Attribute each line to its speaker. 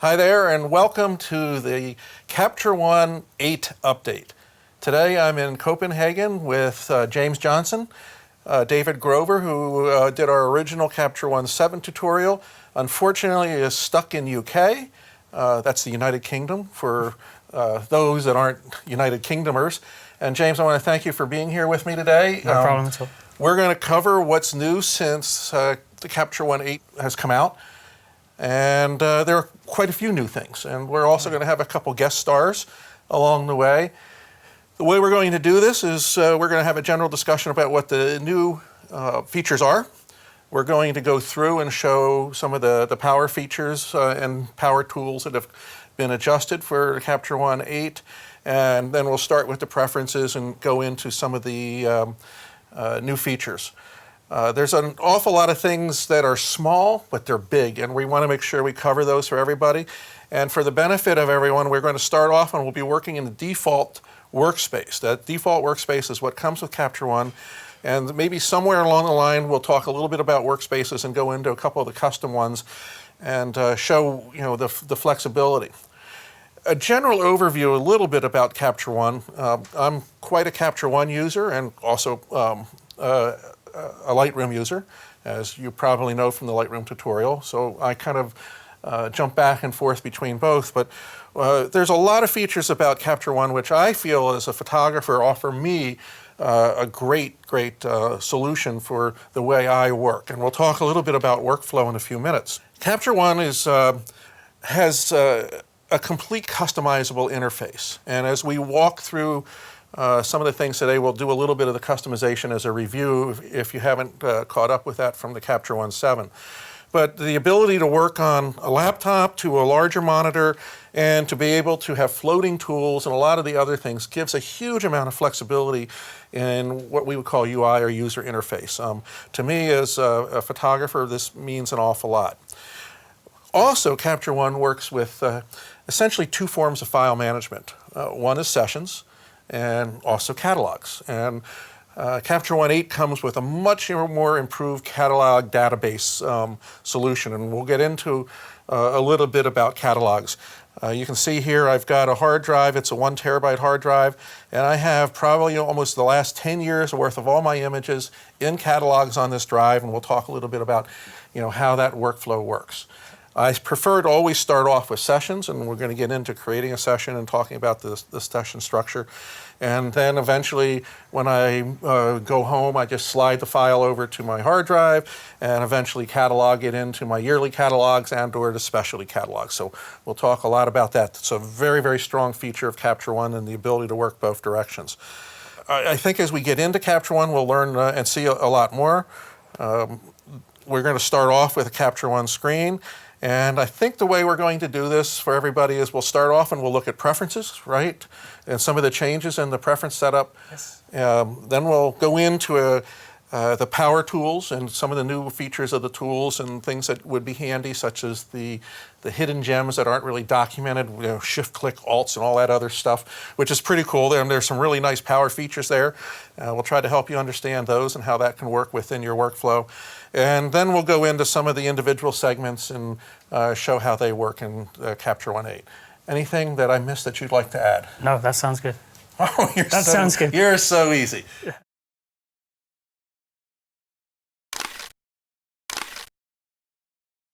Speaker 1: Hi there, and welcome to the Capture One 8 update. Today I'm in Copenhagen with James Johnson, David Grover, who did our original Capture One 7 tutorial. Unfortunately, is stuck in UK. That's the United Kingdom for those that aren't United Kingdomers. And James, I want to thank you for being here with me today.
Speaker 2: No problem at all.
Speaker 1: We're going to cover what's new since the Capture One 8 has come out. And there are quite a few new things. And we're also going to have a couple guest stars along the way. The way we're going to do this is we're going to have a general discussion about what the new features are. We're going to go through and show some of the power features and power tools that have been adjusted for Capture One 8. And then we'll start with the preferences and go into some of the new features. There's an awful lot of things that are small, but they're big, and we want to make sure we cover those for everybody. And for the benefit of everyone, we're going to start off and we'll be working in the default workspace. That default workspace is what comes with Capture One, and maybe somewhere along the line we'll talk a little bit about workspaces and go into a couple of the custom ones and show the flexibility. A general overview a little bit about Capture One. I'm quite a Capture One user and also a Lightroom user, as you probably know from the Lightroom tutorial. So I kind of jump back and forth between both. But there's a lot of features about Capture One which I feel as a photographer offer me a great solution for the way I work. And we'll talk a little bit about workflow in a few minutes. Capture One has a complete customizable interface. And as we walk through some of the things today, we'll do a little bit of the customization as a review if you haven't caught up with that from the Capture One 7. But the ability to work on a laptop to a larger monitor and to be able to have floating tools and a lot of the other things gives a huge amount of flexibility in what we would call UI or user interface. To me as a photographer, this means an awful lot. Also, Capture One works with essentially two forms of file management. One is sessions, and also catalogs. And Capture One 8 comes with a much more improved catalog database solution, and we'll get into a little bit about catalogs. You can see here I've got a hard drive. It's a 1 terabyte hard drive, and I have probably almost the last 10 years worth of all my images in catalogs on this drive, and we'll talk a little bit about how that workflow works. I prefer to always start off with sessions, and we're going to get into creating a session and talking about the session structure. And then eventually, when I go home, I just slide the file over to my hard drive and eventually catalog it into my yearly catalogs and or the specialty catalogs. So we'll talk a lot about that. It's a very strong feature of Capture One and the ability to work both directions. I think as we get into Capture One, we'll learn and see a lot more. We're going to start off with a Capture One screen. And I think the way we're going to do this for everybody is we'll start off and we'll look at preferences, right? And some of the changes in the preference setup.
Speaker 2: Yes.
Speaker 1: Then we'll go into the power tools and some of the new features of the tools and things that would be handy, such as the hidden gems that aren't really documented, shift, click, alts, and all that other stuff, which is pretty cool. And there's some really nice power features there. We'll try to help you understand those and how that can work within your workflow. And then we'll go into some of the individual segments and show how they work in Capture One 8. Anything that I missed that you'd like to add?
Speaker 2: No, that sounds good.
Speaker 1: Oh,
Speaker 2: sounds good.
Speaker 1: You're so easy.